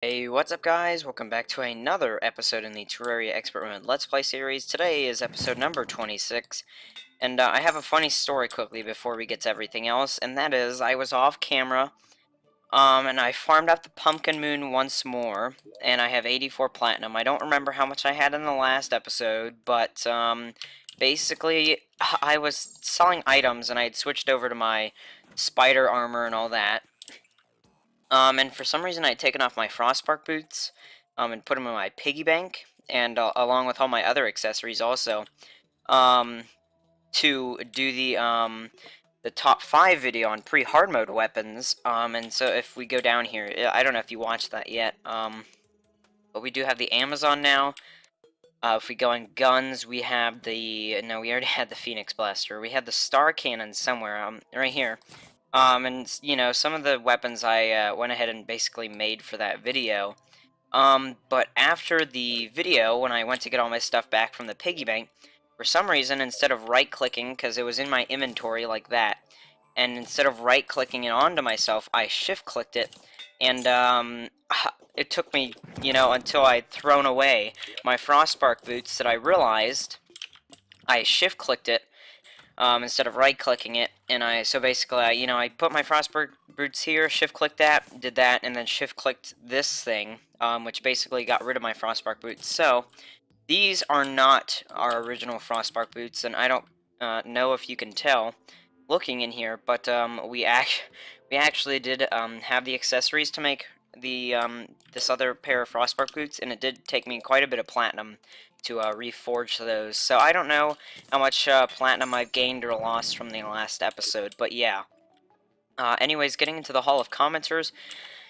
Hey, what's up guys? Welcome back to another episode in the Terraria Expert Mode Let's Play series. Today is episode number 26, and I have a funny story quickly before we get to everything else, and that is, I was off camera, and I farmed out the Pumpkin Moon once more, and I have 84 Platinum. I don't remember how much I had in the last episode, but, basically, I was selling items, and I had switched over to my spider armor and all that. And for some reason I had taken off my Frostbark boots, and put them in my piggy bank, and along with all my other accessories also, um, to do the top 5 video on pre-hard mode weapons. And so if we go down here, I don't know if you watched that yet, but we do have the Amazon now. If we go in guns, we have no, we already had the Phoenix Blaster. We had the Star Cannon somewhere, right here. And, you know, some of the weapons I went ahead and basically made for that video. But after the video, when I went to get all my stuff back from the piggy bank, for some reason, instead of right-clicking, because it was in my inventory like that, and instead of right-clicking it onto myself, I shift-clicked it, and, it took me, you know, until I'd thrown away my Frostbark boots that I realized I shift-clicked it, instead of right-clicking it, and so basically, I put my Frostbark boots here, shift-clicked that, did that, and then shift-clicked this thing, which basically got rid of my Frostbark boots. So, these are not our original Frostbark boots, and I don't know if you can tell looking in here, but we actually did have the accessories to make the this other pair of Frostbark boots, and it did take me quite a bit of platinum to reforge those. So I don't know how much platinum I've gained or lost from the last episode, but yeah. Anyways, getting into the Hall of Commenters.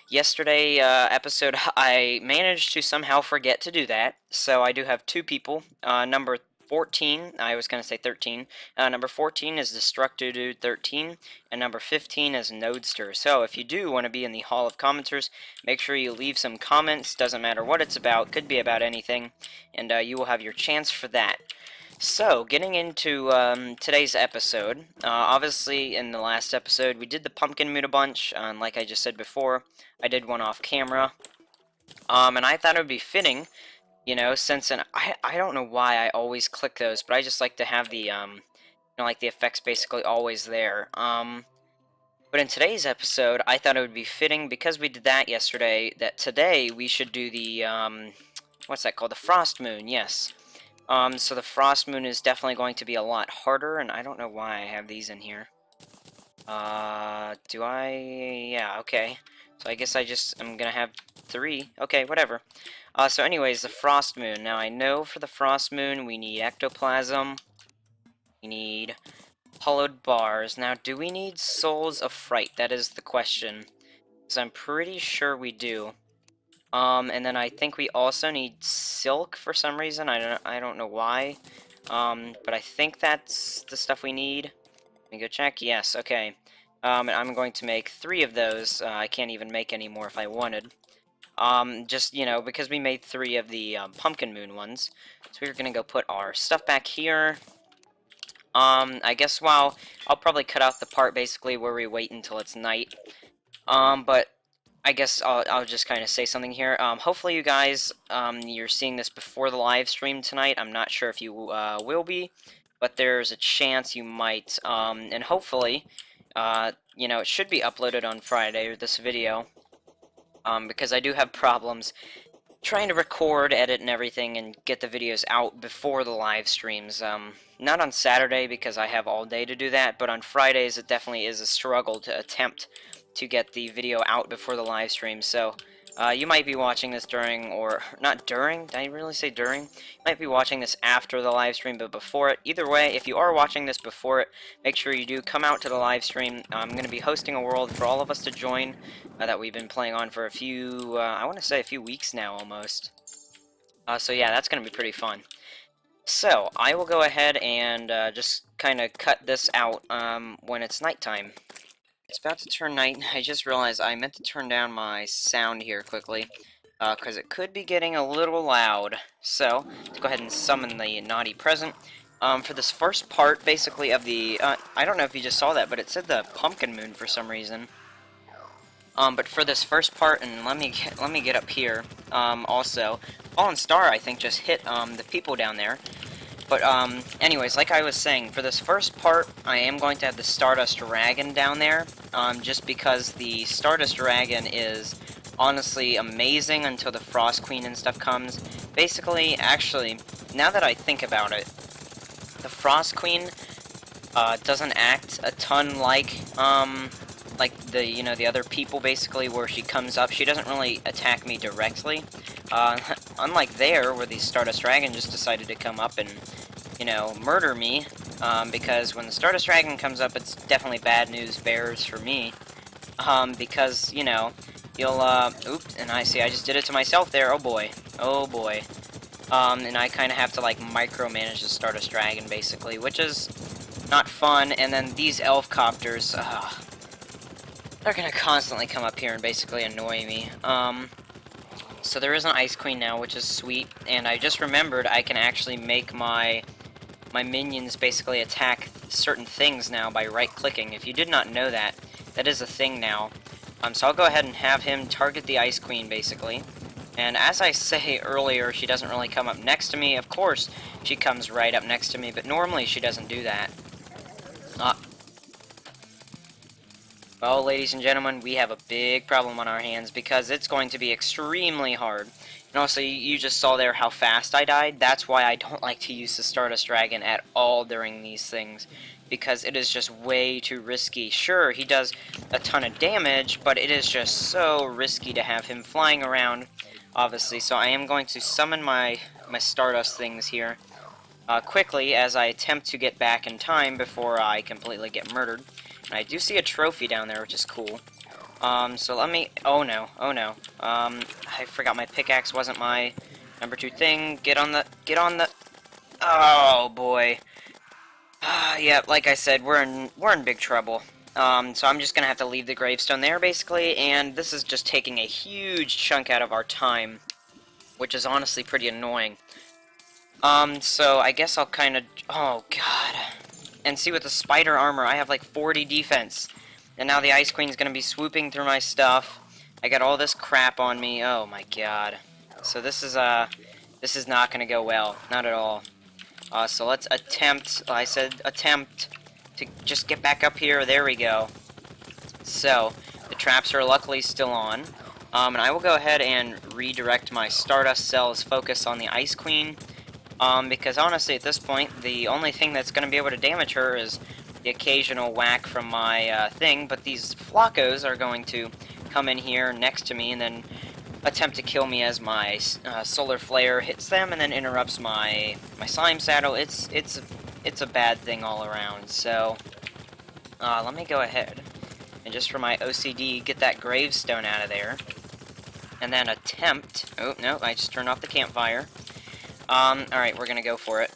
Yesterday episode, I managed to somehow forget to do that, so I do have two people. Number 14, I was going to say 13. Number 14 is Destructodude13, and number 15 is Nodester. So if you do want to be in the Hall of Commenters, make sure you leave some comments. Doesn't matter what it's about, could be about anything, and you will have your chance for that. So, getting into today's episode, obviously in the last episode we did the Pumpkin Moon a bunch, and like I just said before, I did one off camera, and I thought it would be fitting, you know, since I don't know why I always click those, but I just like to have the, you know, like the effects basically always there. But in today's episode, I thought it would be fitting, because we did that yesterday, that today we should do the, what's that called? The Frost Moon, yes. So the Frost Moon is definitely going to be a lot harder, and I don't know why I have these in here. Do I? Yeah, okay. So I guess I'm gonna have 3. Okay, whatever. So anyways, the Frost Moon. Now I know for the Frost Moon we need ectoplasm. We need hollowed bars. Now, do we need Souls of Fright? That is the question. Because I'm pretty sure we do. And then I think we also need silk for some reason. I don't know why. But I think that's the stuff we need. Let me go check. Yes, okay. And I'm going to make 3 of those. I can't even make any more if I wanted. Just, you know, because we made 3 of the Pumpkin Moon ones. So we're gonna go put our stuff back here. I guess I'll probably cut out the part basically where we wait until it's night. But I guess I'll just kind of say something here. Hopefully you guys, you're seeing this before the live stream tonight. I'm not sure if you will be, but there's a chance you might. And hopefully, you know, it should be uploaded on Friday, or this video, because I do have problems trying to record, edit, and everything, and get the videos out before the live streams. Not on Saturday, because I have all day to do that, but on Fridays it definitely is a struggle to attempt to get the video out before the live stream. So you might be watching this during, or not during, did I really say during? You might be watching this after the live stream, but before it. Either way, if you are watching this before it, make sure you do come out to the live stream. I'm going to be hosting a world for all of us to join that we've been playing on for a few, I want to say a few weeks now almost. So yeah, that's going to be pretty fun. So, I will go ahead and just kind of cut this out when it's nighttime. It's about to turn night, and I just realized I meant to turn down my sound here quickly, because it could be getting a little loud. So, let's go ahead and summon the naughty present. For this first part, basically, of the, I don't know if you just saw that, but it said the Pumpkin Moon for some reason. But for this first part, and let me get up here. Also, Fallen Star I think just hit the people down there. But anyways, like I was saying, for this first part, I am going to have the Stardust Dragon down there. Just because the Stardust Dragon is honestly amazing until the Frost Queen and stuff comes. Basically, actually, now that I think about it, the Frost Queen doesn't act a ton like the, you know, the other people, basically, where she comes up. She doesn't really attack me directly. Unlike there, where the Stardust Dragon just decided to come up and, you know, murder me. Because when the Stardust Dragon comes up, it's definitely bad news bears for me. Because, you know, you'll, oops, and I see, I just did it to myself there, oh boy. Oh boy. And I kind of have to, like, micromanage the Stardust Dragon, basically, which is not fun. And then these elf copters, they're gonna constantly come up here and basically annoy me. So there is an Ice Queen now, which is sweet, and I just remembered I can actually make my minions basically attack certain things now by right-clicking. If you did not know that, that is a thing now. So I'll go ahead and have him target the Ice Queen, basically. And as I say earlier, she doesn't really come up next to me. Of course, she comes right up next to me, but normally she doesn't do that. Well, ladies and gentlemen, we have a big problem on our hands because it's going to be extremely hard. And also, you just saw there how fast I died. That's why I don't like to use the Stardust Dragon at all during these things, because it is just way too risky. Sure, he does a ton of damage, but it is just so risky to have him flying around, obviously. So I am going to summon my Stardust things here quickly as I attempt to get back in time before I completely get murdered. And I do see a trophy down there, which is cool. So let me... Oh no, oh no. I forgot my pickaxe wasn't my number 2 thing. Get on the... Oh, boy. Yeah, like I said, we're in big trouble. So I'm just gonna have to leave the gravestone there, basically, and this is just taking a huge chunk out of our time, which is honestly pretty annoying. So I guess I'll kind of... Oh, God. And see, with the spider armor, I have like 40 defense. And now the Ice Queen's gonna be swooping through my stuff. I got all this crap on me. Oh my god. So this is not gonna go well. Not at all. So let's attempt, I said attempt, to just get back up here. There we go. So, the traps are luckily still on. And I will go ahead and redirect my Stardust Cell's focus on the Ice Queen. Because honestly, at this point, the only thing that's going to be able to damage her is the occasional whack from my thing, but these Floccos are going to come in here next to me and then attempt to kill me as my Solar Flare hits them and then interrupts my Slime Saddle. It's a bad thing all around, so let me go ahead and just for my OCD, get that gravestone out of there, and then attempt... Oh, no, I just turned off the campfire. Alright, we're gonna go for it.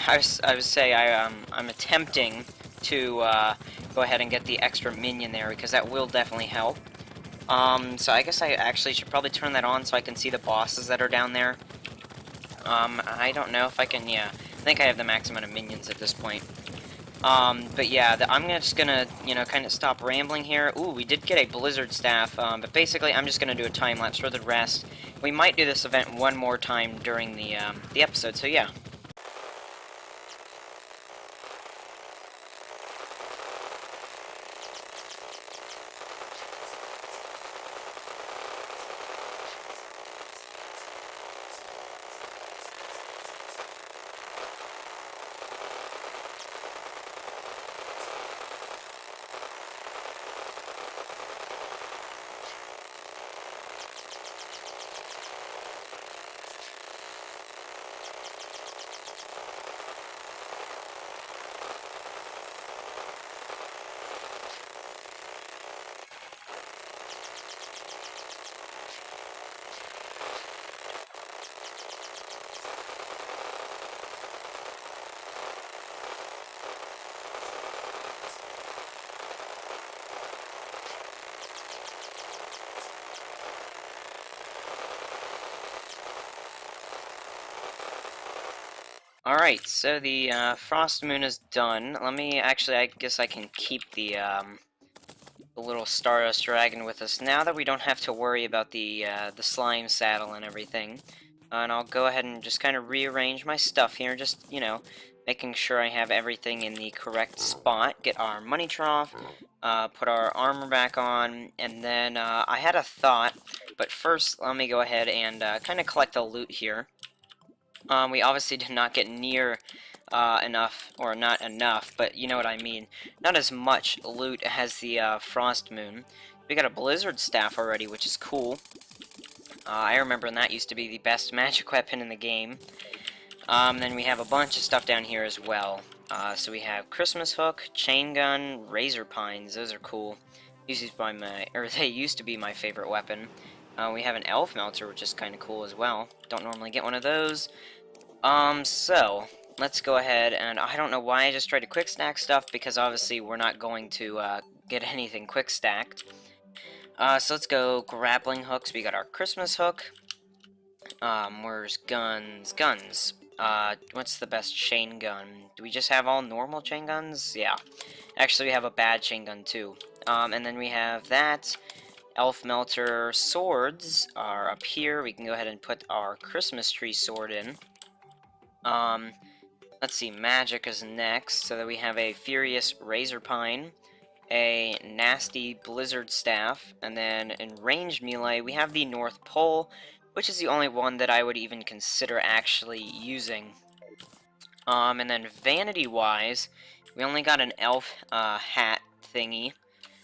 I would say I'm attempting to go ahead and get the extra minion there, because that will definitely help. So I guess I actually should probably turn that on so I can see the bosses that are down there. I don't know if I can, yeah. I think I have the max amount of minions at this point. But yeah, I'm just gonna, you know, kind of stop rambling here. Ooh, we did get a Blizzard Staff, but basically I'm just gonna do a time-lapse for the rest. We might do this event one more time during the episode, so yeah. Alright, so the Frost Moon is done. Let me, actually, I guess I can keep the the little Stardust Dragon with us now that we don't have to worry about the slime saddle and everything. And I'll go ahead and just kind of rearrange my stuff here, just, you know, making sure I have everything in the correct spot. Get our money trough, put our armor back on, and then I had a thought, but first let me go ahead and kind of collect the loot here. We obviously did not get near enough, or not enough, but you know what I mean. Not as much loot as the Frost Moon. We got a Blizzard Staff already, which is cool. I remember when that used to be the best magic weapon in the game. Then we have a bunch of stuff down here as well. So we have Christmas Hook, Chain Gun, Razor Pines. Those are cool. They used to be my favorite weapon. We have an Elf Melter, which is kind of cool as well. Don't normally get one of those. So let's go ahead, and I don't know why I just tried to quick stack stuff, because obviously we're not going to get anything quick stacked. So let's go grappling hooks. We got our Christmas hook. Where's guns? Guns. What's the best chain gun? Do we just have all normal chain guns? Yeah. Actually, we have a bad chain gun too. And then we have that. Elf Melter swords are up here. We can go ahead and put our Christmas tree sword in. Let's see, magic is next, so that we have a Furious Razor Pine, a Nasty Blizzard Staff, and then in ranged melee, we have the North Pole, which is the only one that I would even consider actually using. And then vanity-wise, we only got an elf hat thingy,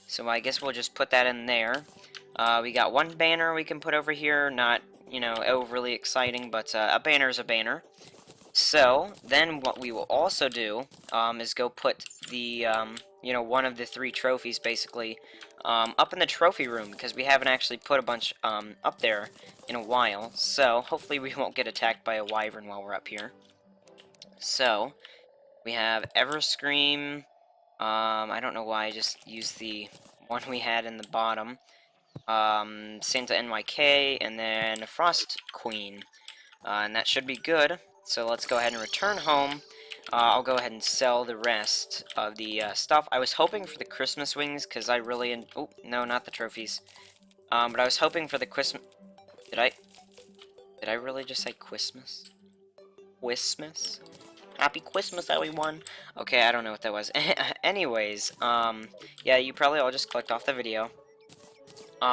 so I guess we'll just put that in there. We got one banner we can put over here, not, you know, overly exciting, but a banner is a banner. So, then what we will also do, is go put the, you know, one of the 3 trophies, basically, up in the trophy room, because we haven't actually put a bunch, up there in a while. So, hopefully we won't get attacked by a wyvern while we're up here. So, we have Everscream. I don't know why I just used the one we had in the bottom. Santa NYK, and then Frost Queen. And that should be good. So let's go ahead and return home. I'll go ahead and sell the rest of the stuff. I was hoping for the Christmas wings, because I really... Oh, no, not the trophies. But I was hoping for the Christmas... Did I really just say Christmas? Christmas? Happy Christmas, everyone! Okay, I don't know what that was. Anyways, yeah, you probably all just clicked off the video.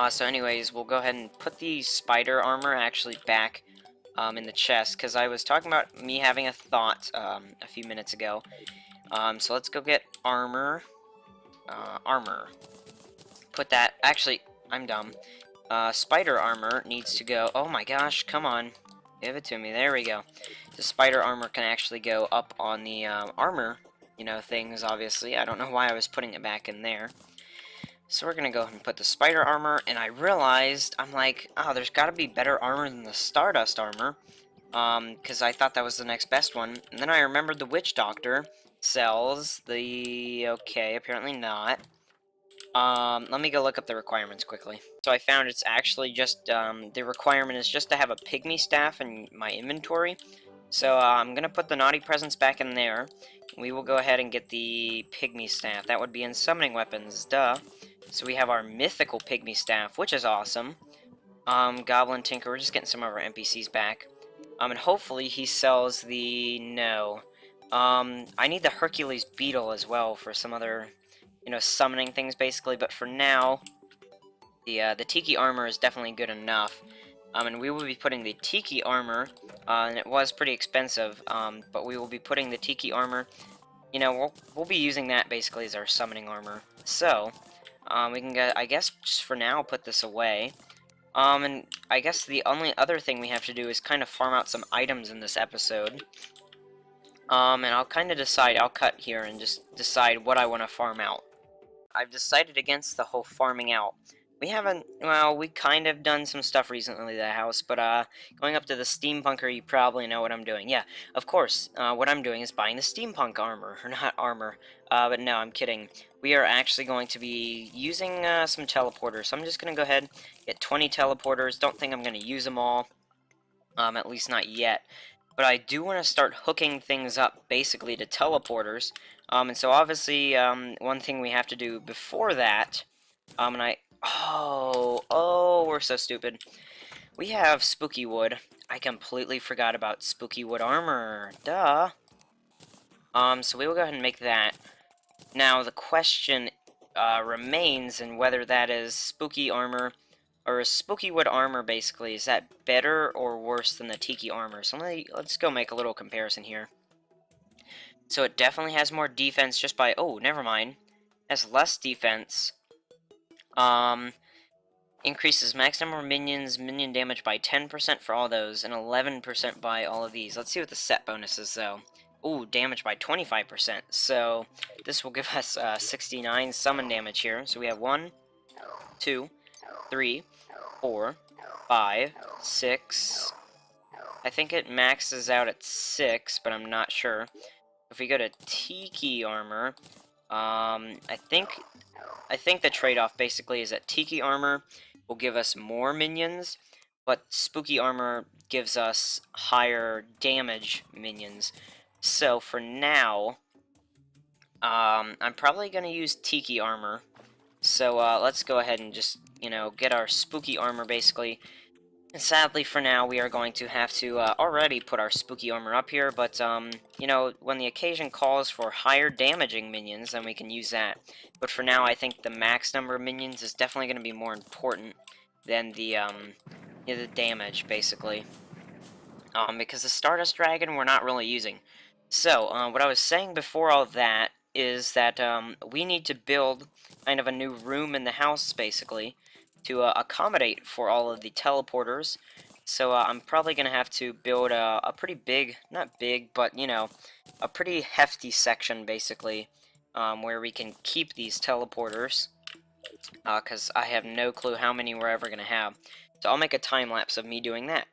So anyways, we'll go ahead and put the spider armor actually back in the chest, because I was talking about me having a thought a few minutes ago. So let's go get armor. Armor. Put that... Actually, I'm dumb. Spider armor needs to go... Oh my gosh, come on. Give it to me. There we go. The spider armor can actually go up on the armor, you know, things, obviously. I don't know why I was putting it back in there. So we're going to go ahead and put the spider armor, and I realized, I'm like, oh, there's got to be better armor than the Stardust armor, because I thought that was the next best one. And then I remembered the Witch Doctor sells the... Okay, apparently not. Let me go look up the requirements quickly. So I found it's actually just, the requirement is just to have a pygmy staff in my inventory. So I'm going to put the naughty presents back in there. We will go ahead and get the pygmy staff. That would be in summoning weapons, duh. So we have our mythical pygmy staff, which is awesome. Goblin Tinker, we're just getting some of our NPCs back. And hopefully he sells the... No. I need the Hercules Beetle as well for some other, you know, summoning things, basically. But for now, the Tiki Armor is definitely good enough. And we will be putting the Tiki Armor, and it was pretty expensive, but we will be putting the Tiki Armor, you know, we'll be using that basically as our summoning armor. So, we can get, I guess, just for now, put this away. And I guess the only other thing we have to do is kind of farm out some items in this episode. And I'll kind of decide, I'll cut here and just decide what I want to farm out. I've decided against the whole farming out. We haven't, well, we kind of done some stuff recently at the house, but, going up to the steampunker, you probably know what I'm doing. Yeah, of course, what I'm doing is buying the steampunk armor, or not armor, but no, I'm kidding. We are actually going to be using, some teleporters, so I'm just gonna go ahead, get 20 teleporters. Don't think I'm gonna use them all, at least not yet. But I do want to start hooking things up, basically, to teleporters. And so obviously, one thing we have to do before that And I... Oh, we're so stupid. We have spooky wood. I completely forgot about spooky wood armor. Duh. So we will go ahead and make that. Now, the question remains in whether that is spooky armor, or spooky wood armor, basically. Is that better or worse than the Tiki armor? So let's go make a little comparison here. So it definitely has more defense just by... Oh, never mind. Has less defense. Increases max number of minions, minion damage by 10% for all those, and 11% by all of these. Let's see what the set bonus is, though. Ooh, damage by 25%. So this will give us 69 summon damage here. So we have 1, 2, 3, 4, 5, 6. I think it maxes out at 6, but I'm not sure. If we go to Tiki Armor, I think the trade-off basically is that Tiki Armor will give us more minions, but Spooky Armor gives us higher damage minions. So for now, I'm probably going to use Tiki Armor. So let's go ahead and just, get our Spooky Armor basically. And sadly for now, we are going to have to already put our Spooky Armor up here, but, when the occasion calls for higher damaging minions, then we can use that. But for now, I think the max number of minions is definitely going to be more important than the damage, basically. Because the Stardust Dragon we're not really using. So, what I was saying before all that is that we need to build kind of a new room in the house, basically, to accommodate for all of the teleporters. So I'm probably going to have to build a pretty big, not big, but, a pretty hefty section, basically, where we can keep these teleporters, because I have no clue how many we're ever going to have. So I'll make a time-lapse of me doing that.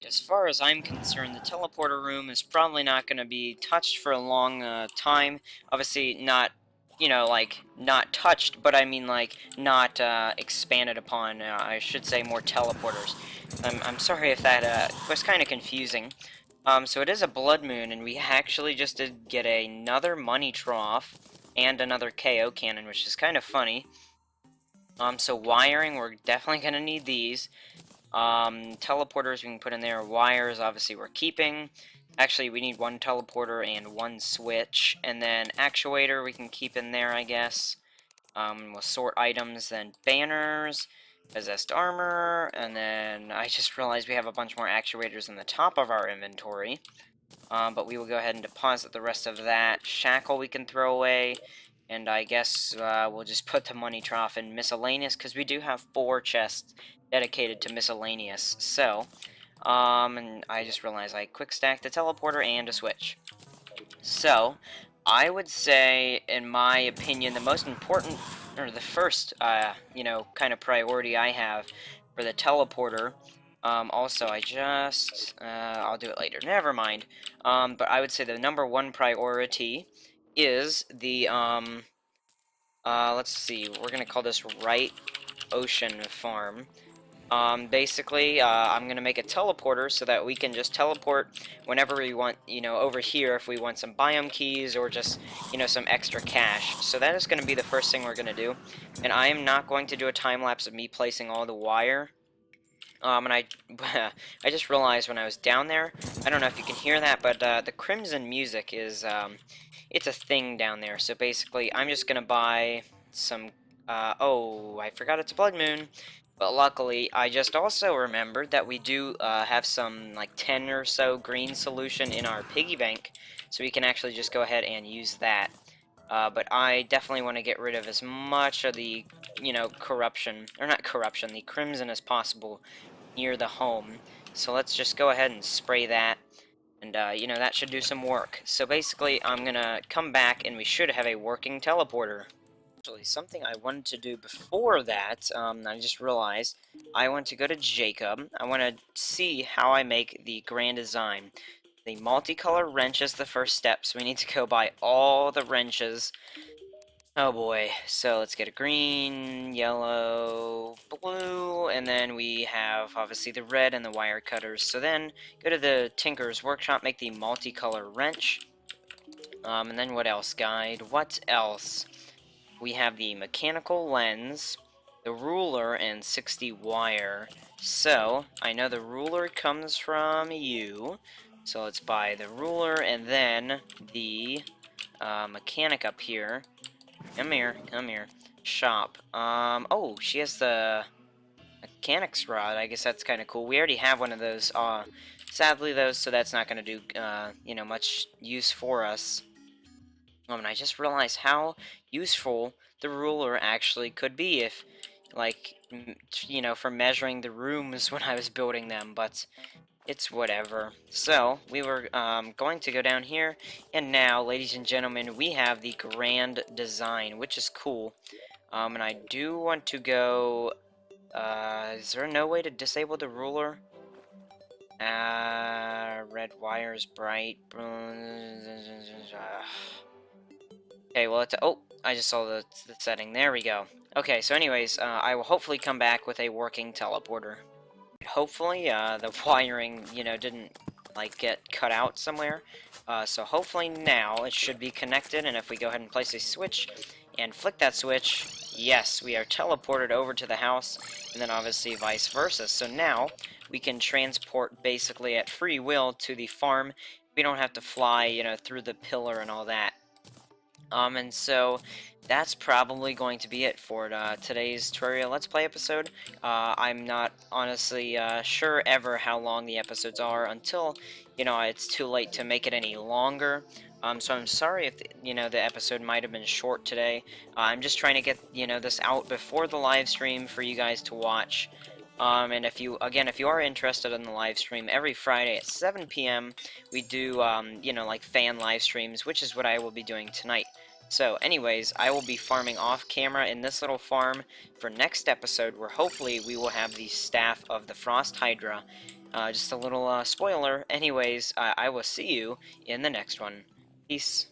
As far as I'm concerned, the teleporter room is probably not going to be touched for a long time. Obviously, not, not touched, but I mean, like, not expanded upon. I should say more teleporters. I'm sorry if that was kind of confusing. So it is a blood moon, and we actually just did get another money trough and another KO cannon, which is kind of funny. So wiring, we're definitely gonna need these. Teleporters we can put in there. Wires, obviously, we're keeping. Actually, we need one teleporter and one switch, and then actuator we can keep in there, I guess. We'll sort items, then banners, possessed armor, and then I just realized we have a bunch more actuators in the top of our inventory. But we will go ahead and deposit the rest of that. Shackle we can throw away, and I guess we'll just put the money trough in miscellaneous, because we do have 4 chests dedicated to miscellaneous. So, and I just realized I quick stacked a teleporter and a switch. So, I would say, in my opinion, the most important, or the first, kind of priority I have for the teleporter. Also, I'll do it later. Never mind. But I would say the number 1 priority is the, let's see, we're gonna call this Right Ocean Farm. Basically, I'm going to make a teleporter so that we can just teleport whenever we want, over here if we want some biome keys or just, some extra cash. So that is going to be the first thing we're going to do. And I am not going to do a time-lapse of me placing all the wire. And I just realized when I was down there, I don't know if you can hear that, but the Crimson music is, it's a thing down there. So basically, I'm just going to buy some, oh, I forgot it's a blood moon. But luckily, I just also remembered that we do have some, like, 10 or so green solution in our piggy bank, so we can actually just go ahead and use that. But I definitely want to get rid of as much of the, corruption, or not corruption, the crimson as possible near the home. So let's just go ahead and spray that, and, that should do some work. So basically, I'm gonna come back, and we should have a working teleporter. Actually, something I wanted to do before that, I just realized, I want to go to Jacob. I want to see how I make the grand design. The multicolor wrench is the first step, so we need to go buy all the wrenches. Oh boy, so let's get a green, yellow, blue, and then we have, obviously, the red and the wire cutters. So then, go to the Tinker's Workshop, make the multicolor wrench. And then what else, guide? What else? We have the mechanical lens, the ruler, and 60 wire. So, I know the ruler comes from you, so let's buy the ruler, and then the mechanic up here. Come here, come here. Shop. Oh, she has the mechanic's rod. I guess that's kind of cool. We already have one of those, sadly, though, so that's not going to do, much use for us. And I just realized how useful the ruler actually could be if, like, for measuring the rooms when I was building them, but it's whatever. So, we were going to go down here, and now, ladies and gentlemen, we have the grand design, which is cool. And I do want to go, is there no way to disable the ruler? Red wires, bright. Okay, well, oh, I just saw the setting. There we go. Okay, so anyways, I will hopefully come back with a working teleporter. Hopefully, the wiring, didn't, like, get cut out somewhere. So hopefully now it should be connected, and if we go ahead and place a switch and flick that switch, yes, we are teleported over to the house, and then obviously vice versa. So now we can transport basically at free will to the farm. We don't have to fly, through the pillar and all that. And so that's probably going to be it for today's Terraria Let's Play episode. I'm not honestly sure ever how long the episodes are until, it's too late to make it any longer. So I'm sorry if, the episode might have been short today. I'm just trying to get, this out before the live stream for you guys to watch. And if you are interested in the live stream, every Friday at 7 p.m. we do, like fan live streams, which is what I will be doing tonight. So, anyways, I will be farming off camera in this little farm for next episode, where hopefully we will have the staff of the Frost Hydra. Just a little spoiler. Anyways, I will see you in the next one. Peace.